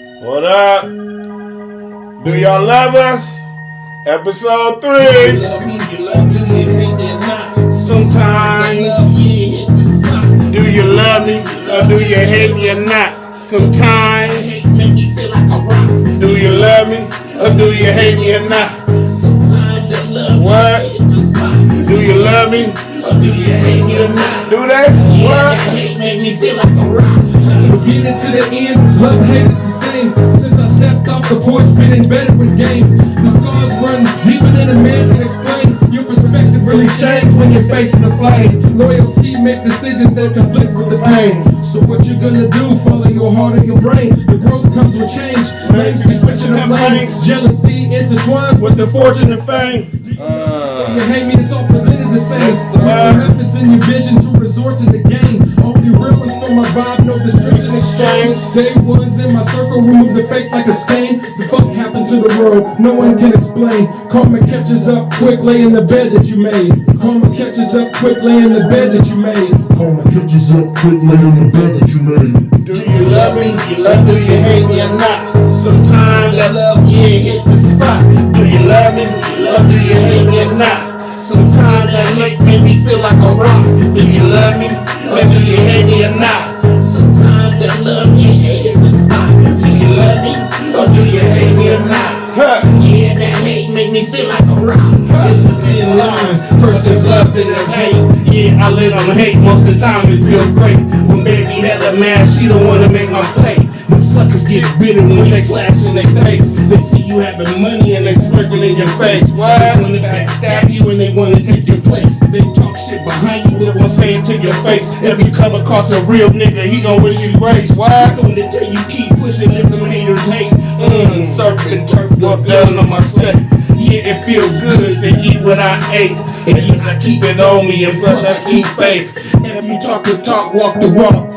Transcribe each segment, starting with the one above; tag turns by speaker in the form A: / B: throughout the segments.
A: What up? Do y'all love us? Episode 3.
B: You love me, you love me, you hate me or not.
A: Sometimes. Do you love me or do you hate me or not? Sometimes.
B: Make me feel like a rock.
A: Do you love me or do you hate me or not?
B: Sometimes that love
A: What?
B: hit the spot.
A: Do you love me?
B: Or do you hate me or not?
A: Do they?
B: Yeah,
A: What?
B: that hate make me feel like a rock.
C: Beginning to the end, love and hate is the same. Since I stepped off the porch, been embedded with game. The scars run deeper than a man can explain. Your perspective really changed when you're facing the flames. Loyalty make decisions that conflict with the pain. So what you gonna do? Follow your heart or your brain. The growth comes with change. Lanes be switching up lanes. Jealousy intertwined with
A: The fortune and fame.
C: you hate me, it's all presented the same. Methods in your vision to resort to the game. Only real ones feel my vibe, no description exchange. Day ones in my circle, remove the fakes like a stain. The fuck happened to the world? No one can explain. Karma catches up quickly in the bed that you made. Karma catches up quickly in the bed that you made.
D: Karma catches up quickly in the bed that you made.
A: Do you love me? Do you hate me or not? Sometimes that love, hit the spot. Do you love me? Do you hate me or not? Sometimes that make me feel like a rock. Do you love me? Or do you hate me or not?
B: Sometimes that love hit the spot. Do you love me? Or do you hate me or not? Yeah, that hate make me feel like a rock.
A: This is the line. First there's love, then there's hate. Yeah, I live on hate. Most of the time it feels great. When baby had a man, she don't wanna make my play. Them suckers get bitter when they slash in their face. They see you having money and they smirking in your face. What? They wanna backstab you and they wanna take your place. They talk shit behind you, but won't say it to your face. If you come across a real nigga, he gon' wish you grace. What? When they tell you keep pushing if them haters hate. Surfing turf, up down on my sled. Yeah, it feels good to eat what I ate. And yes, I keep it on me, and plus I keep faith. If you talk the talk, walk the walk.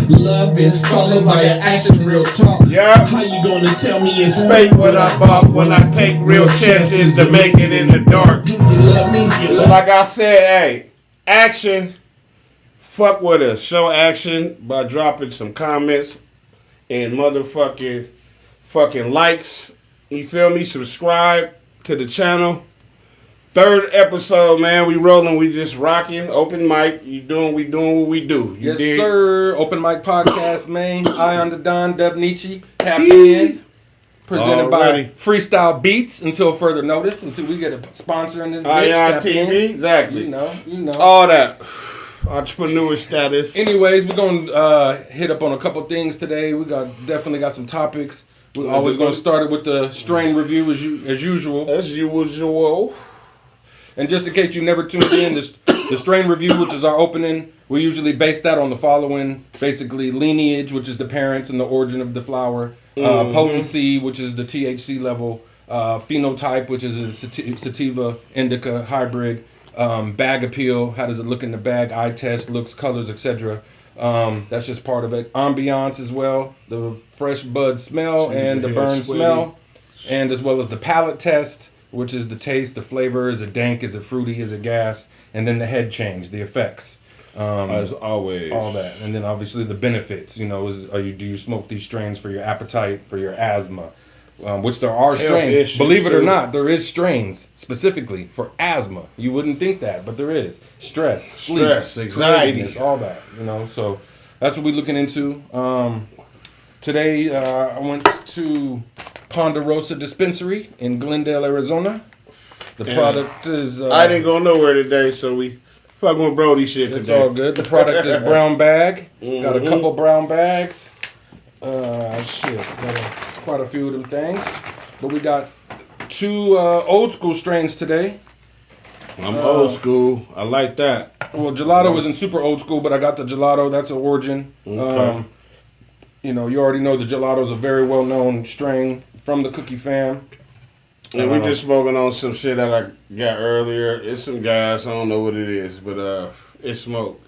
B: Love is followed by an action, real talk.
A: Yeah.
B: How you gonna tell me it's
A: Fake what I bought when I take real chances to make it in the dark.
B: Do you love me? You love
A: Like I said, hey, action. Fuck with us. Show action by dropping some comments and motherfucking likes. You feel me? Subscribe to the channel. 3rd episode, man. We rolling. We just rocking. Open mic. We doing what we do. You
C: Yes,
A: dig?
C: sir. Open mic podcast, man. I on the Don, Dub Neechie. Tap in. Presented
A: Already.
C: by Freestyle Beats until further notice. Until we get a sponsor in this bitch.
A: Ion
C: Tap in.
A: TV. Exactly.
C: You know.
A: All that. Entrepreneur status.
C: Anyways, we're gonna hit up on a couple things today. We definitely got some topics. We're always gonna start it with the strain review as usual.
A: As usual.
C: And just in case you never tuned in, the strain review, which is our opening, we usually base that on the following: basically lineage, which is the parents and the origin of the flower; potency, which is the THC level; phenotype, which is a sativa indica hybrid; bag appeal, how does it look in the bag; eye test, looks, colors, etc. That's just part of it. Ambiance as well, the fresh bud smell and the burn smell, and as well as the palate test, which is the taste, the flavor, is it dank, is it fruity, is it gas, and then the head change, the effects.
A: As always.
C: All that. And then obviously the benefits, do you smoke these strains for your appetite, for your asthma, which there are strains.
A: issues,
C: Believe it or
A: too.
C: not, there is strains specifically for asthma. You wouldn't think that, but there is. Stress, sleep,
A: anxiety.
C: craziness, all that, so that's what we're looking into. Today, I went to Ponderosa Dispensary in Glendale, Arizona. The product is...
A: I didn't go nowhere today, so we fucking with Brody shit
C: It's
A: today.
C: all good. The product is brown bag. Got a
A: Mm-hmm.
C: couple brown bags. Got quite a few of them things. But we got 2 old school strains today.
A: I'm old school. I like that.
C: Well, gelato isn't super old school, but I got the gelato. That's an origin.
A: Okay.
C: You already know the gelato is a very well-known strain from the Cookie fam.
A: And we just smoking on some shit that I got earlier. It's some gas. I don't know what it is, but it's smoke.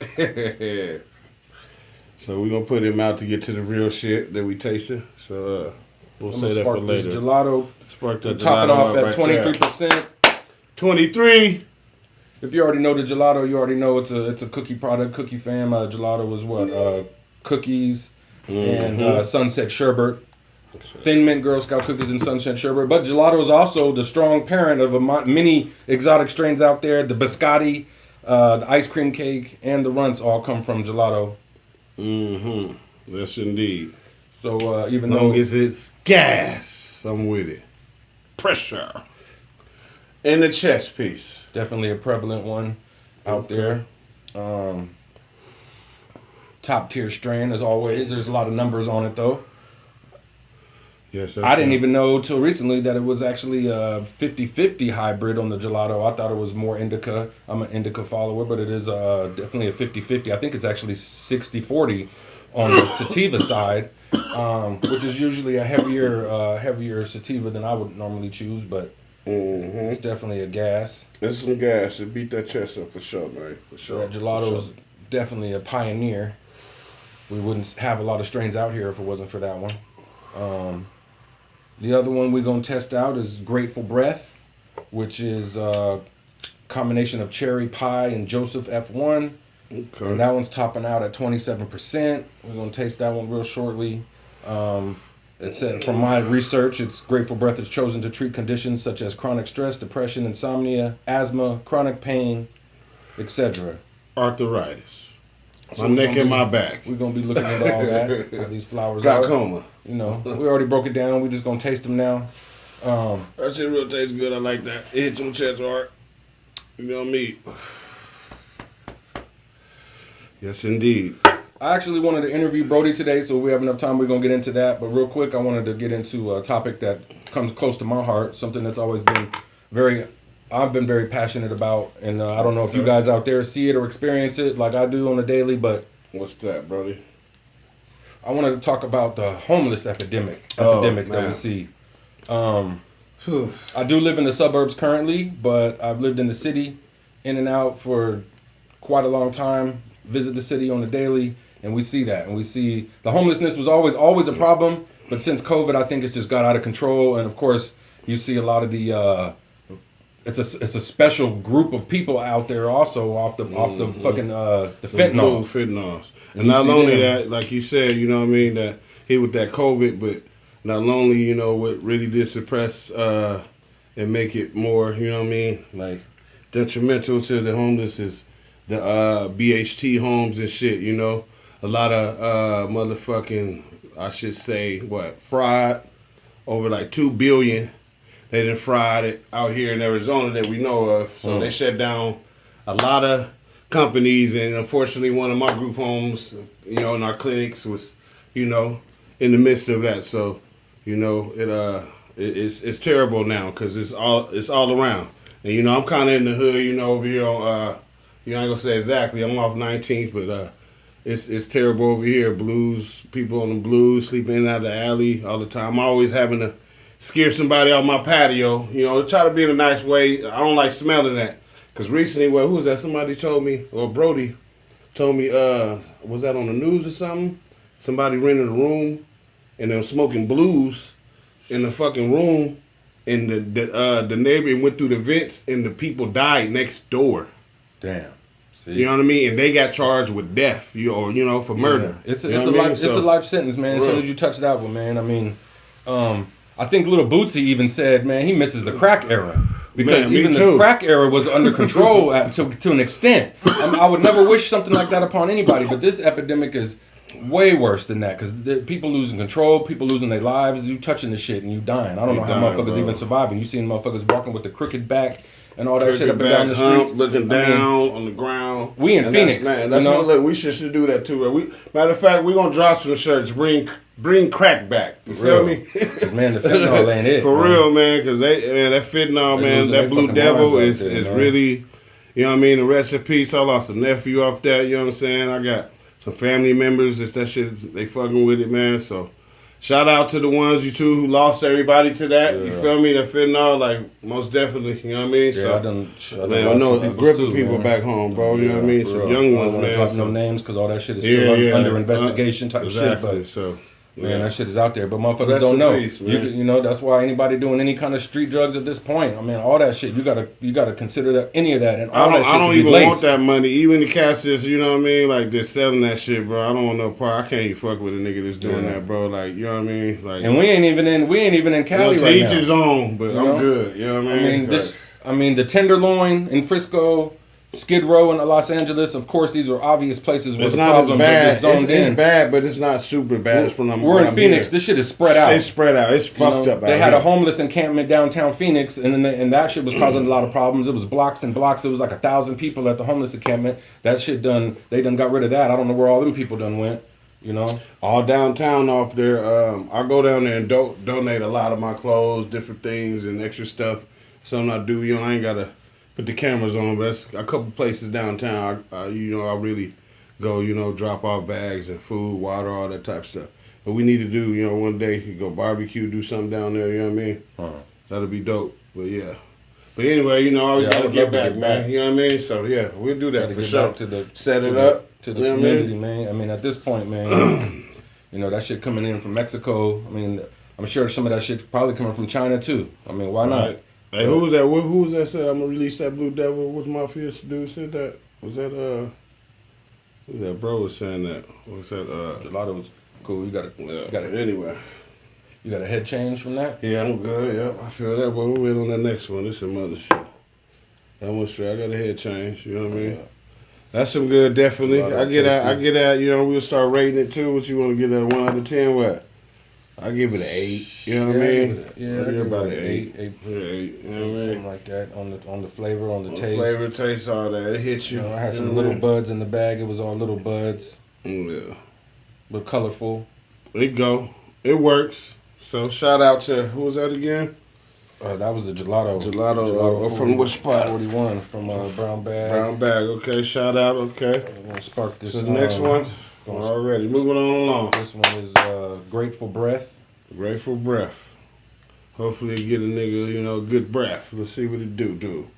A: So we're going to put him out to get to the real shit that we tasting. So we'll
C: I'm
A: say
C: gonna
A: that for
C: spark this
A: later.
C: Gelato.
A: Spark that
C: Topping
A: gelato
C: off
A: up
C: at
A: right
C: 23%.
A: there. 23.
C: If you already know the gelato, you already know it's a cookie product. Cookie fam. Gelato was what? Cookies and sunset sherbet. Thin Mint Girl Scout cookies and Sunshine Sherbet. But gelato is also the strong parent of many exotic strains out there. The biscotti, the ice cream cake, and the runts all come from gelato.
E: Mm-hmm. Yes, indeed.
C: So even
E: Long
C: though
E: as it's gas, I'm with it. Pressure. And the chest piece.
C: definitely a prevalent one out there. Top tier strain as always. There's a lot of numbers on it though.
E: Yes,
C: I didn't even know till recently that it was actually a 50-50 hybrid on the gelato. I thought it was more indica. I'm an indica follower, but it is definitely a 50-50. I think it's actually 60-40 on the sativa side, which is usually a heavier sativa than I would normally choose, but it's definitely a gas.
E: There's some gas. It beat that chest up for sure, man. For sure.
C: That gelato's definitely a pioneer. We wouldn't have a lot of strains out here if it wasn't for that one. The other one we're going to test out is Grateful Breath, which is a combination of cherry pie and Joseph F1.
E: Okay.
C: And that one's topping out at 27%. We're going to taste that one real shortly. It said, from my research, it's Grateful Breath is chosen to treat conditions such as chronic stress, depression, insomnia, asthma, chronic pain, etc.
E: Arthritis.
C: So
E: My neck and my back.
C: We're going to be looking into all that, how these flowers are.
E: Glaucoma.
C: You know, we already broke it down. We're just going to taste them now.
E: That shit real tastes good. I like that. It hits your chest hard. You know me. Yes, indeed.
C: I actually wanted to interview Brody today, so if we have enough time, we're going to get into that. But real quick, I wanted to get into a topic that comes close to my heart, something that's always been I've been very passionate about. And I don't know if you guys out there see it or experience it like I do on a daily, but...
E: What's that, Brody?
C: I wanted to talk about the homeless epidemic that we see. I do live in the suburbs currently, but I've lived in the city, in and out for quite a long time. Visit the city on the daily, and we see that. And we see the homelessness was always a problem, but since COVID, I think it's just got out of control. And of course, you see a lot of the it's a special group of people out there also off the fucking the fentanyl.
E: Fentanyls. And not only that, like you said, you know what I mean, that he with that COVID, but not only, you know, what really did suppress and make it more, you know what I mean, like detrimental to the homeless is the BHT homes and shit, you know. A lot of motherfucking, I should say, fried over like $2 billion. They done fried it out here in Arizona that we know of. So they shut down a lot of companies, and unfortunately one of my group homes, you know, in our clinics was, you know, in the midst of that. So, you know, it's terrible now because it's all around. And you know, I'm kind of in the hood, you know, over here on you know, I ain't gonna say exactly. I'm off 19th, but it's terrible over here. Blues, people on the blues, sleeping in and out of the alley all the time. I'm always having to scare somebody out my patio. You know, try to be in a nice way. I don't like smelling that. Because recently, who was that? Somebody told me, or Brody told me, was that on the news or something? Somebody rented a room and they were smoking blues in the fucking room, and the neighbor went through the vents and the people died next door.
C: Damn. See?
E: You know what I mean? And they got charged with death, for murder.
C: Yeah. It's a life sentence, man. As soon as you touch that one, man. I mean, I think Little Bootsy even said, man, he misses the crack era. Because even the crack era was under control to an extent. I would never wish something like that upon anybody, but this epidemic is way worse than that. Because people losing control, people losing their lives, you touching the shit and you dying. I don't know how motherfuckers even surviving. You seen motherfuckers walking with the crooked back and all that shit up and down the streets.
E: Looking down on the ground.
C: We in Phoenix.
E: That's what we should do that too. Matter of fact, we're going to drop some shirts, bring crack back. You feel me?
C: Man, the fentanyl ain't it.
E: For real, man, because that fentanyl, man, that Blue Devil is really, you know what I mean? The rest in peace. I lost a nephew off that, you know what I'm saying? I got some family members, that shit, they fucking with it, man. So shout out to the ones, you two, who lost everybody to that. You feel me? That fentanyl, like, most definitely, you know what I mean?
C: So,
E: I know a grip of people back home, bro, you know what I mean? Some young ones, man.
C: I don't drop no names because all that shit is still under investigation type shit. But
E: so
C: Man, that shit is out there, but motherfuckers
E: Rest
C: don't
E: in
C: know.
E: peace, man.
C: You know, that's why anybody doing any kind of street drugs at this point, I mean, all that shit, you gotta consider that any of that, and all that shit
E: I don't
C: to be
E: even
C: laced.
E: want that money. Even the cats that's, you know what I mean, like they're selling that shit, bro. I don't want no part. I can't even fuck with a nigga that's doing that, bro. Like, you know what I mean? Like,
C: And we ain't even in Cali
E: to
C: right
E: each
C: now.
E: his own, but
C: You
E: I'm
C: know?
E: good. You know what I mean?
C: I mean, the Tenderloin in Frisco, Skid Row in Los Angeles. Of course, these are obvious places where
E: It's
C: the
E: not as
C: problems are
E: bad.
C: just zoned in.
E: It's bad, but it's not super bad. It's from
C: We're in Phoenix. This shit is spread out.
E: It's spread out. It's fucked up.
C: They
E: out
C: had
E: here.
C: a homeless encampment downtown Phoenix, and that shit was causing a lot of problems. It was blocks and blocks. It was like 1,000 people at the homeless encampment. That shit they done got rid of that. I don't know where all them people done went. You know,
E: all downtown off there. I go down there and donate a lot of my clothes, different things, and extra stuff. Something I do. You know, I ain't gotta put the cameras on, but that's a couple places downtown. I really go, drop off bags and food, water, all that type of stuff. But we need to do, one day you go barbecue, do something down there. You know what I mean? That'll be dope. But yeah. But anyway, I always gotta get back, man. You know what I mean? So yeah, we'll do that for sure. Set it up
C: to the community, man. I mean, at this point, man, that shit coming in from Mexico. I mean, I'm sure some of that shit probably coming from China too. I mean, why not?
E: Hey, who was that? Who was that said I'm gonna release that Blue Devil? What Mafia dude said that? Was that who that bro was saying that? What was that?
C: Gelato was cool. You got it.
E: Anyway,
C: you got a head change from that?
E: Yeah, I'm good. Yeah, I feel that. But we'll wait on that next one. This is some other shit. That one straight. I got a head change. You know what I mean? Yeah. That's some good. Definitely. I get that. We'll start rating it too. What you want to get at 1 out of 10? What? I give it an 8. You know what I mean?
C: Yeah, I give about an 8. 8.
E: Yeah, 8. You know what I mean?
C: Something like that on the flavor, on the taste.
E: Flavor, taste, all that. It hits you.
C: I had some little buds in the bag. It was all little buds.
E: Yeah.
C: But colorful.
E: It go. It works. So shout out to, who was that again?
C: That was the Gelato.
E: Gelato from which spot?
C: 41 from Brown Bag.
E: Brown Bag. Okay, shout out. Okay.
C: I'm gonna spark this.
E: So the next one. Already moving on along.
C: This one is Grateful Breath.
E: Grateful Breath. Hopefully it get a nigga, good breath. Let's see what it do.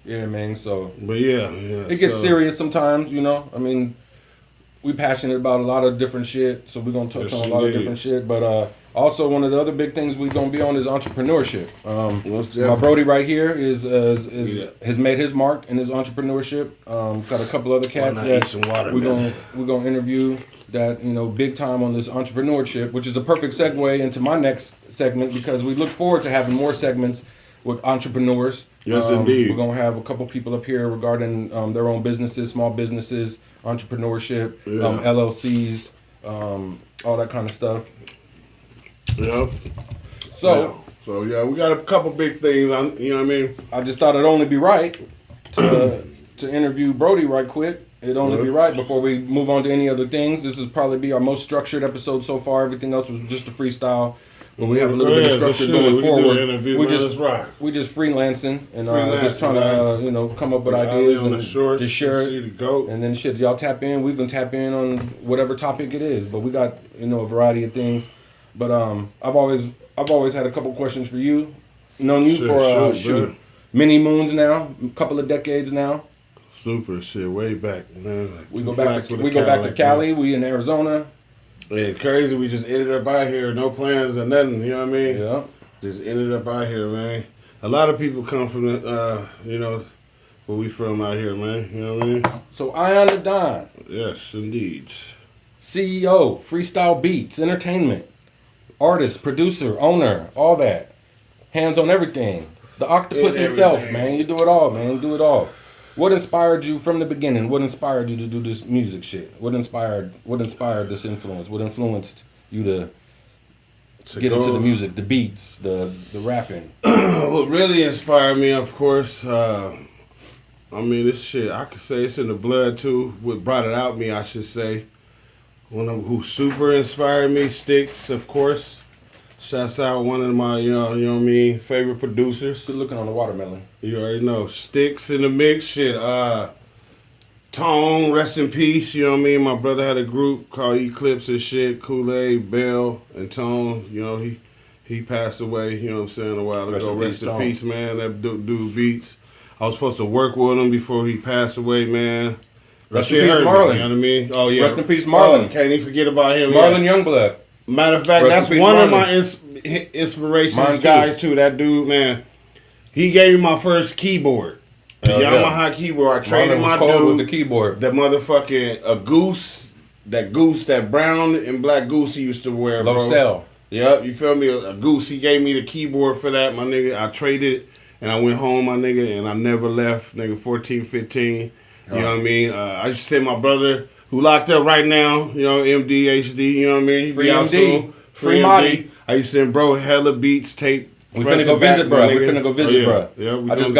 C: Yeah, man. So.
E: But yeah.
C: It gets serious sometimes, I mean, we passionate about a lot of different shit, so we're gonna touch on a lot of different shit. But also one of the other big things we're gonna be on is entrepreneurship. My Brody right here has made his mark in his entrepreneurship. Got a couple other cats that we're gonna interview that big time on this entrepreneurship, which is a perfect segue into my next segment because we look forward to having more segments with entrepreneurs.
E: Yes, indeed.
C: We're gonna have a couple people up here regarding their own businesses, small businesses, entrepreneurship, LLCs, all that kind of stuff.
E: Yeah.
C: So
E: yeah, we got a couple big things. You know what I mean?
C: I just thought it'd only be right to interview Brody right quick. It'd only be right before we move on to any other things. This will probably be our most structured episode so far. Everything else was just a freestyle. But we have a little bit of structure going forward. We just freelancing and just trying to come up with ideas and just share it. And then shit, y'all tap in. We can tap in on whatever topic it is. But we got a variety of things. But I've always had a couple questions for you. Known you for many moons now, a couple of decades now.
E: Super shit, way back, man. Like
C: we go back to Cali. We in Arizona.
E: Yeah, crazy. We just ended up out here, no plans or nothing. You know what I mean?
C: Yeah.
E: Just ended up out here, man. A lot of people come from the, where we from out here, man. You know what I mean?
C: So Ion the Don.
E: Yes, indeed.
C: CEO, Freestyle Beats, Entertainment, artist, producer, owner, all that. Hands on everything. The octopus himself, man. You do it all, man. Do it all. What inspired you from the beginning? What inspired you to do this music shit? What inspired this influence? What influenced you to get into the music, the beats, the rapping?
E: What really inspired me, of course, this shit, I could say it's in the blood too. What brought it out me, I should say. One of who super inspired me, Sticks, of course. Shouts out one of my, favorite producers.
C: Good looking on the watermelon.
E: You already know. Sticks in the mix. Shit. Tone, rest in peace. You know what I mean? My brother had a group called Eclipse and shit. Kool-Aid, Bell, and Tone. He passed away, a while ago. Rest in peace, man. That dude beats. I was supposed to work with him before he passed away, man.
C: Rest
E: Shit
C: in peace,
E: hurt me,
C: Marlon.
E: you know what I mean? Oh yeah.
C: Rest in peace, Marlon.
E: Can't even forget about him.
C: Marlon
E: Yeah.
C: Youngblood.
E: Matter of fact,
C: Rest
E: that's
C: in peace,
E: one of
C: Marlon.
E: my inspirations,
C: Mine too.
E: guys. Too. That dude, man. He gave me my first keyboard, a
C: Hell yeah.
E: Yamaha keyboard. I traded
C: Marlon
E: my
C: was cold with
E: dude
C: the keyboard.
E: the motherfucking a goose, that brown and black goose he used to wear, bro.
C: Losell.
E: Yep, you feel me? A goose. He gave me the keyboard for that, my nigga. I traded it, and I went home, my nigga, and I never left, nigga, 14, 15. You know what I mean? I used to send my brother, who locked up right now, you know, MD, HD, you know what I mean? He
C: Free
E: be out
C: MD.
E: soon.
C: Free
E: MD.
C: Marty.
E: I used to send bro hella beats, tape.
C: We
E: front
C: finna
E: to
C: go
E: back,
C: visit,
E: my
C: bro. We
E: nigga.
C: finna go visit,
E: yeah.
C: bro.
E: Yeah, we
C: I just
E: come see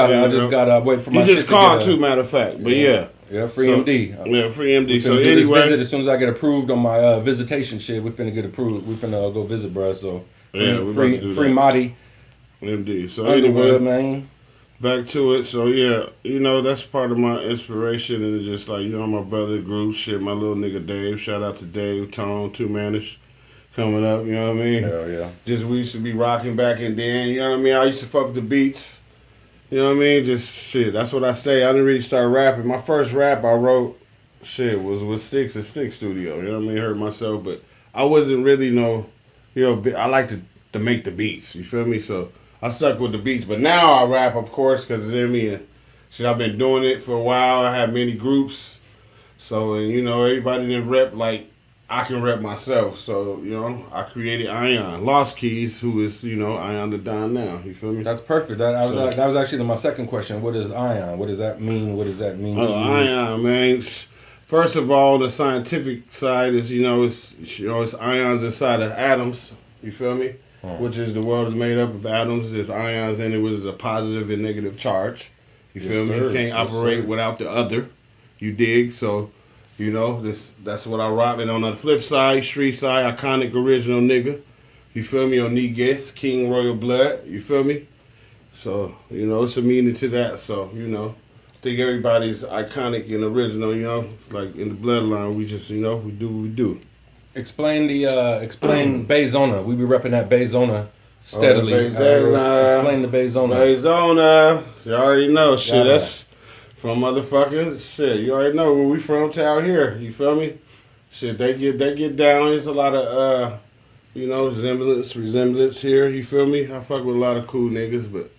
C: gotta
E: you,
C: wait for my
E: You
C: shit
E: just
C: to
E: called
C: get
E: too, matter of fact. But yeah.
C: Yeah, free
E: So-
C: MD.
E: Yeah, free MD.
C: We
E: So
C: finna do this visit
E: anyway.
C: as soon as I get approved on my visitation shit. We finna get approved. We finna go visit, bro. So
E: Yeah, we about to do
C: free
E: that.
C: Marty
E: MD. So
C: Underwood,
E: anyway.
C: man.
E: Back to it. So yeah, you know, that's part of my inspiration, and it's just like, you know, my brother group shit, my little nigga Dave. Shout out to Dave, Tone, Two Manish coming up, you know what I mean?
C: Hell yeah.
E: Just we used to be rocking back and then, you know what I mean? I used to fuck with the beats. You know what I mean? Just shit. That's what I say. I didn't really start rapping. My first rap I wrote, shit, was with Sticks at Six Studio. You know what I mean? Heard myself, but I wasn't really I like to make the beats. You feel me? So I stuck with the beats. But now I rap, of course, because it's in me. And shit, I've been doing it for a while. I have many groups. So, and you know, everybody didn't rep like I can rep myself. So, you know, I created Ion. Lost Keys, who is, you know, Ion the Don now. You feel me?
C: That's perfect. That was actually my second question. What is ion? What does that mean? What does that mean to you?
E: Ion, man. First of all, the scientific side is, it's ions inside of atoms. You feel me? Which is the world is made up of atoms. There's ions in it, which is a positive and negative charge. You feel me? You can't operate without the other. You dig? So, you know, that's what I rock. And on the flip side, street side, iconic original nigga. You feel me? On Neechie, King Royal Blood. You feel me? So, you know, it's a meaning to that. So, you know, I think everybody's iconic and original, you know. Like in the bloodline, we just, you know, we do what we do.
C: Explain Bayzona. We be repping that Bayzona steadily. Explain the Bayzona.
E: Bayzona. You already know. Shit,
C: Yeah.
E: that's from motherfucking shit. You already know where we from out here. You feel me? Shit, they get down. There's a lot of you know, resemblance here. You feel me? I fuck with a lot of cool niggas, but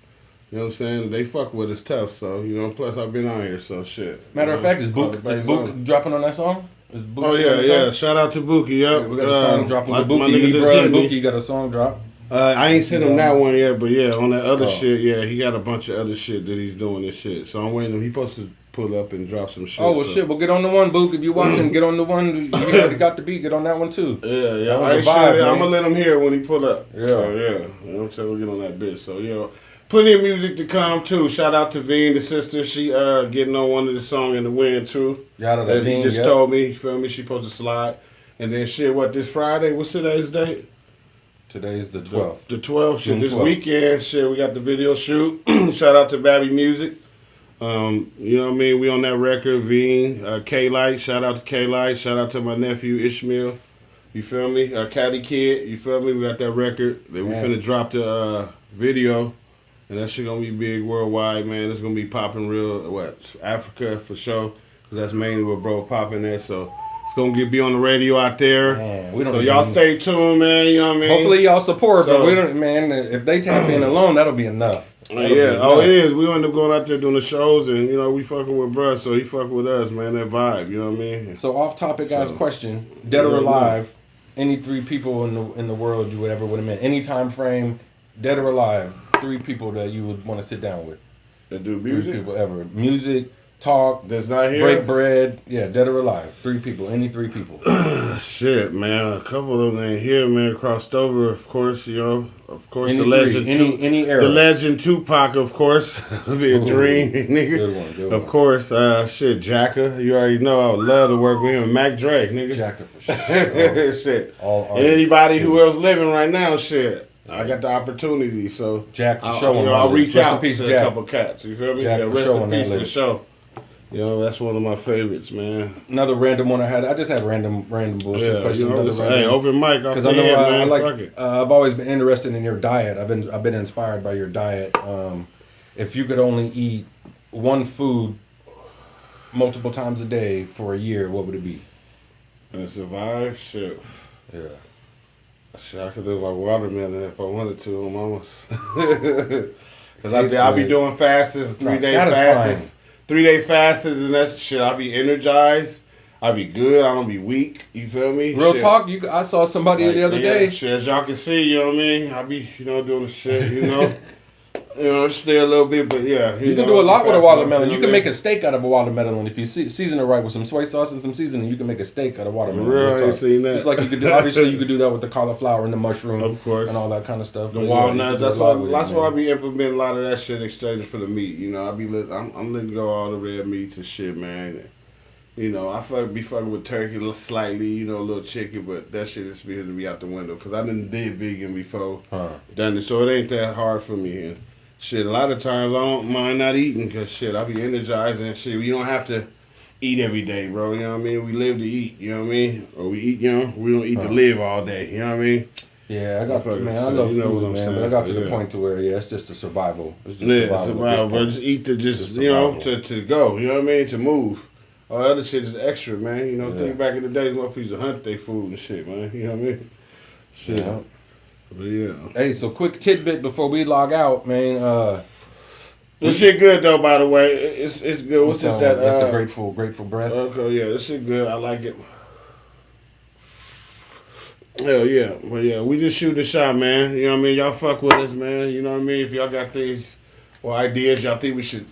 E: you know what I'm saying? They fuck with us tough. So, you know, plus I've been out here, so shit.
C: Matter of fact, is Book
E: Bayzona.
C: dropping on that song? Is Book
E: Oh
C: on
E: yeah,
C: that
E: yeah.
C: song?
E: Shout out to Bookie. Yep.
C: Yeah, we got a song dropping with
E: my
C: Bookie.
E: nigga
C: Me,
E: just
C: bro,
E: hit
C: and
E: me.
C: Bookie got a song drop.
E: I ain't sent him that one yet, but yeah, on that other
C: Oh.
E: shit, yeah, he got a bunch of other shit that he's doing and shit. So I'm waiting. He supposed to pull up and drop some shit.
C: Oh, well,
E: so.
C: shit. Well, get on the one, Book. If you're watching, get on the one. You already got the beat. Get on that one, too.
E: Yeah, yeah.
C: That was
E: I
C: a
E: ain't
C: vibe,
E: sure.
C: man.
E: I'm gonna let him hear it when he pull up.
C: Yeah.
E: So, yeah. You know what I'm saying? We'll get on that bitch. So, yeah. Plenty of music to come, too. Shout out to Veen, the sister. She getting on one of the song in the wind, too.
C: Yada
E: That
C: Veen,
E: he just
C: yep.
E: told me. You feel me? She supposed to slide. And then shit, what, this Friday? What's today's date?
C: Today's the 12th.
E: The 12th. Shit,
C: June
E: this
C: 12th.
E: weekend, shit, we got the video shoot. Shout out to Babby Music. You know what I mean? We on that record, Veen, K-Light. Shout out to K-Light. Shout out to my nephew, Ishmael. You feel me? Caddy Kid. You feel me? We got that record. Then we
C: Yeah.
E: finna drop the video. And that shit gonna be big worldwide, man. It's gonna be popping real, Africa for sure. Cause that's mainly what bro popping at. So it's gonna be on the radio out there.
C: Man, we don't
E: so
C: even-
E: y'all stay tuned, man. You know what I mean?
C: Hopefully, y'all support,
E: So-
C: but we don't, man, if they tap in alone, that'll be enough. That'll be
E: Yeah,
C: enough.
E: it is. We end up going out there doing the shows, and you know we fucking with bruh, so he fuck with us, man. That vibe, you know what I mean?
C: So, off topic, guys,
E: So-
C: question. Dead or
E: Yeah,
C: alive, any three people in the world you would ever would have met, any time frame, dead or alive, three people that you would want to sit down with.
E: That do
C: Three
E: music.
C: people ever. Music, talk,
E: That's not here.
C: break bread. Yeah, dead or alive. Three people. Any three people.
E: Shit, man. A couple of them ain't here, man. Crossed over, of course. You know, of course,
C: Any
E: the
C: three,
E: legend,
C: any era.
E: the legend Tupac, of course. Be a dream, nigga.
C: Good one, good
E: Of
C: one.
E: course, shit, Jacka. You already know I would love to work with him. Mac Drake, nigga.
C: Jacka for sure.
E: Shit.
C: All
E: And
C: artists.
E: anybody who else living right now, shit. I got the opportunity, so
C: Jack for
E: I'll,
C: sure on
E: I'll
C: that
E: reach
C: list. Rest in
E: out
C: peace,
E: to
C: Jack.
E: a couple cats. You feel me?
C: Jack
E: yeah,
C: for
E: rest
C: sure
E: in
C: on that
E: peace for the
C: list.
E: show. You know, that's one of my favorites, man.
C: Another random one I had. I just had random bullshit
E: Yeah,
C: questions.
E: you know,
C: Another
E: this,
C: random-
E: hey, open mic off
C: Because
E: the
C: I know
E: head,
C: I
E: man.
C: like.
E: Fuck it.
C: I've always been interested in your diet. I've been inspired by your diet. If you could only eat one food multiple times a day for a year, what would it be?
E: And survive, shit.
C: Yeah.
E: Shit, I could live like watermelon if I wanted to, mamas. Because I'll be doing fasts, 3-day fasts, 3-day fasts, and that shit. I'll be energized. I'll be good. I don't be weak. You feel me?
C: Real
E: shit.
C: talk. I saw somebody the other day.
E: Shit, as y'all can see, you know what I mean. I be, doing the shit. Stay a little bit, but yeah.
C: You can do a lot with a watermelon. You can make a steak out of a watermelon if you season it right with some soy sauce and some seasoning. You can make a steak out of watermelon.
E: Real, I ain't seen that.
C: Just like you could do. Obviously, you could do that with the cauliflower and the mushroom,
E: of course,
C: and all that kind of stuff.
E: The walnuts. That's why I be implementing a lot of that shit exchanging for the meat. I'm letting go all the red meats and shit, man. I be fucking with turkey slightly, a little chicken, but that shit is beginning to be out the window because I done did vegan before, done it, so it ain't that hard for me. And shit, a lot of times I don't mind not eating because shit, I be energized and shit. We don't have to eat every day, bro. You know what I mean? We live to eat. You know what I mean? Or we eat. We don't eat to live all day. You know what I mean?
C: Yeah, I got man. I love food, man. But I got to the point to where it's just a survival. It's just
E: survival. But just eat to to go. You know what I mean? To move. All the other shit is extra, man. Think back in the day, motherfuckers used to hunt their food and shit, man. You know what I mean? Shit. Yeah. But yeah.
C: Hey, so quick tidbit before we log out, man.
E: This shit good though, by the way. It's good. What's this?
C: That's the grateful breath.
E: Okay, yeah, this shit good. I like it. Hell yeah. But yeah, we just shoot the shot, man. You know what I mean? Y'all fuck with us, man. You know what I mean? If y'all got things or ideas y'all think we should,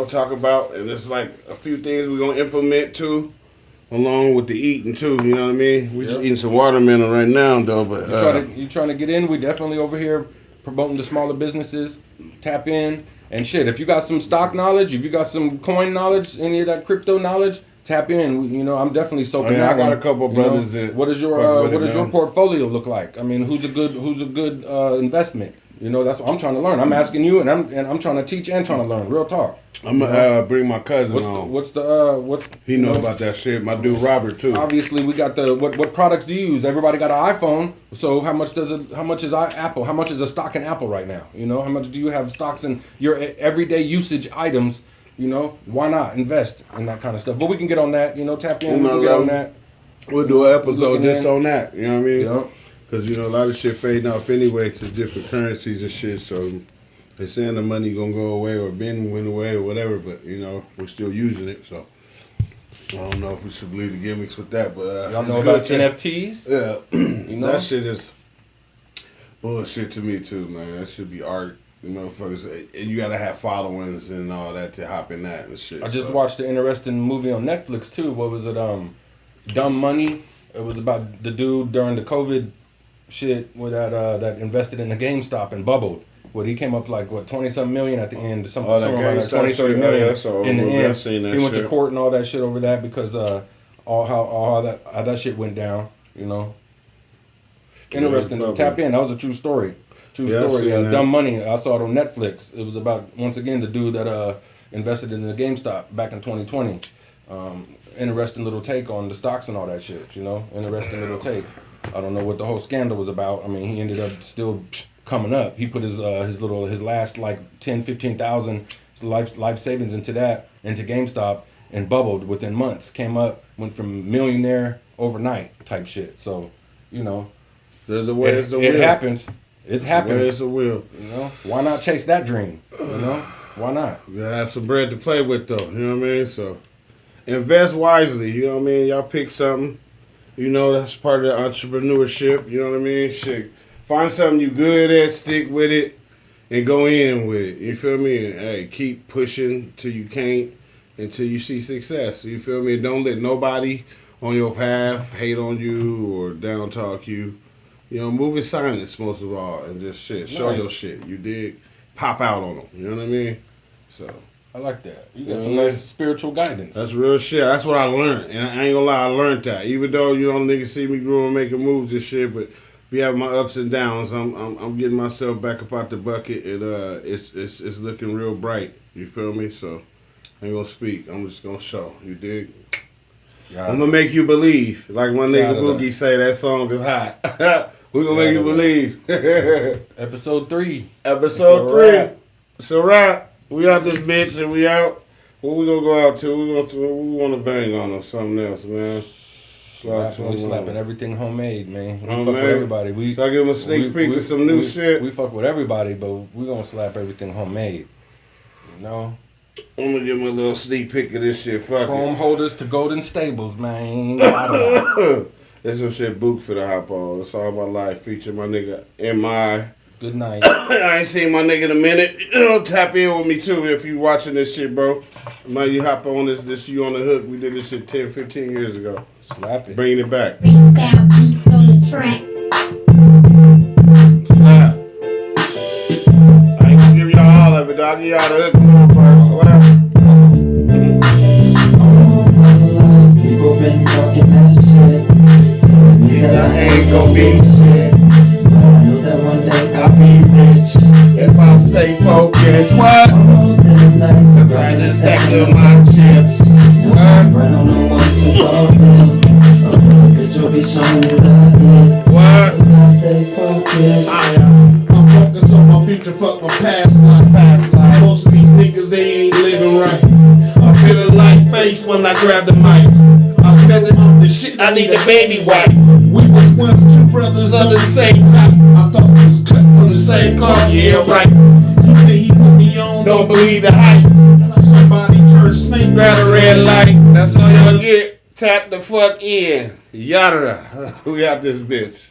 E: talk about, and there's like a few things we're gonna implement too, along with the eating too. You know what I mean? We just eating some watermelon right now though. But
C: you trying to get in? We definitely over here promoting the smaller businesses. Tap in and shit. If you got some stock knowledge, if you got some coin knowledge, any of that crypto knowledge, tap in. I'm definitely soaking.
E: I got a couple brothers that.
C: What does your portfolio look like? I mean, who's a good investment? That's what I'm trying to learn. I'm asking you, and I'm trying to teach and trying to learn. Real talk.
E: I'm gonna bring my cousin on. He know about that shit. My dude Robert too.
C: Obviously, we got the what products do you use? Everybody got an iPhone. So how much is Apple? How much is a stock in Apple right now? How much do you have stocks in your everyday usage items? Why not invest in that kind of stuff? But we can get on that. Tap in. We can get on that.
E: We'll do an episode just on that. You know what I mean?
C: Yeah.
E: Because, a lot of shit fading off anyway to different currencies and shit. So they're saying the money going to go away or went away or whatever. But, we're still using it. So I don't know if we should believe the gimmicks with that. But
C: y'all know about NFTs?
E: Yeah. That shit is bullshit to me, too, man. That should be art. Motherfuckers, you got to have followings and all that to hop in that and shit.
C: I just watched an interesting movie on Netflix, too. What was it? Dumb Money. It was about the dude during the COVID shit with that invested in the GameStop and bubbled. He came up like 20-something million at the end, somewhere like that, 20-30 million in the end. He went to court and all that shit over that because how that shit went down. Interesting. Tap in. That was a true story. Story. Dumb Money. I saw it on Netflix. It was about once again the dude that invested in the GameStop back in 2020. Interesting little take on the stocks and all that shit. Interesting little take. I don't know what the whole scandal was about. I mean, he ended up still coming up. He put his last like 10,000-15,000 life savings into GameStop and bubbled within months. Came up, went from millionaire overnight type shit. So,
E: there's a way.
C: It happens. It's happened.
E: It's a will.
C: Why not chase that dream? Why not?
E: You gotta have some bread to play with, though. You know what I mean? So, invest wisely. You know what I mean? Y'all pick something. That's part of the entrepreneurship. You know what I mean? Shit. Find something you good at, stick with it, and go in with it. You feel me? And, hey, keep pushing till you can't, until you see success. You feel me? Don't let nobody on your path hate on you or down talk you. Move in silence most of all, and just show your shit. You dig? Pop out on them. You know what I mean? So
C: I like that. You got some nice spiritual guidance.
E: That's real shit. That's what I learned, and I ain't gonna lie, I learned that. Even though niggas see me growing, making moves and shit, but be having my ups and downs. I'm getting myself back up out the bucket, and it's looking real bright. You feel me? So I ain't gonna speak. I'm just gonna show. You dig? I'm gonna make you believe. Like my nigga Boogie say, that song is hot. We gonna make you believe.
C: Episode 3.
E: Episode 3. It's a wrap. We out this bitch and we out. What we gonna go out to? We want to bang on or something else, man.
C: We slapping everything homemade, man. We fuck
E: Homemade?
C: with everybody.
E: So I give them a sneak peek of some new shit.
C: We fuck with everybody, but we gonna slap everything homemade. You know?
E: I'm gonna give them a little sneak peek of this shit. Fuck
C: Chrome
E: it.
C: holders to golden stables, man.
E: That's some shit Book for the hop on. It's all about life. Feature my nigga M.I.
C: Good night.
E: I ain't seen my nigga in a minute. Tap in with me too if you watching this shit, bro. Man, you hop on this you on the hook. We did this shit 10, 15 years ago.
C: Slap it.
E: Bringing it back.
F: Freestyle beats on the track.
E: Slap. I ain't gonna give y'all all of it, dog. Give y'all the hook a little first. Whatever.
G: All my life, people been talking that shit, telling me that I ain't gon' be shit. But I know that one day I'll be rich
E: If I stay focused, what?
G: all the nights. I'm
E: Trying to
G: grinding,
E: stack up my chips.
G: no
E: What?
G: right on the one to fall them. A bitch will be showing you the end.
E: What?
G: Cause I stay focused.
A: I'm focused on my future, fuck my past life. Most of these niggas, they ain't living right. I'm feeling like face when I grab the mic. I'm feeling on the shit, I need a baby wipe. We was once two brothers of the same type. I thought we was cut from the same cloth, yeah right. He said he put me on, don't believe the hype. Somebody turned snake,
E: Grab a red light. That's all y'all get. Tap the fuck in. Yada. We out this bitch.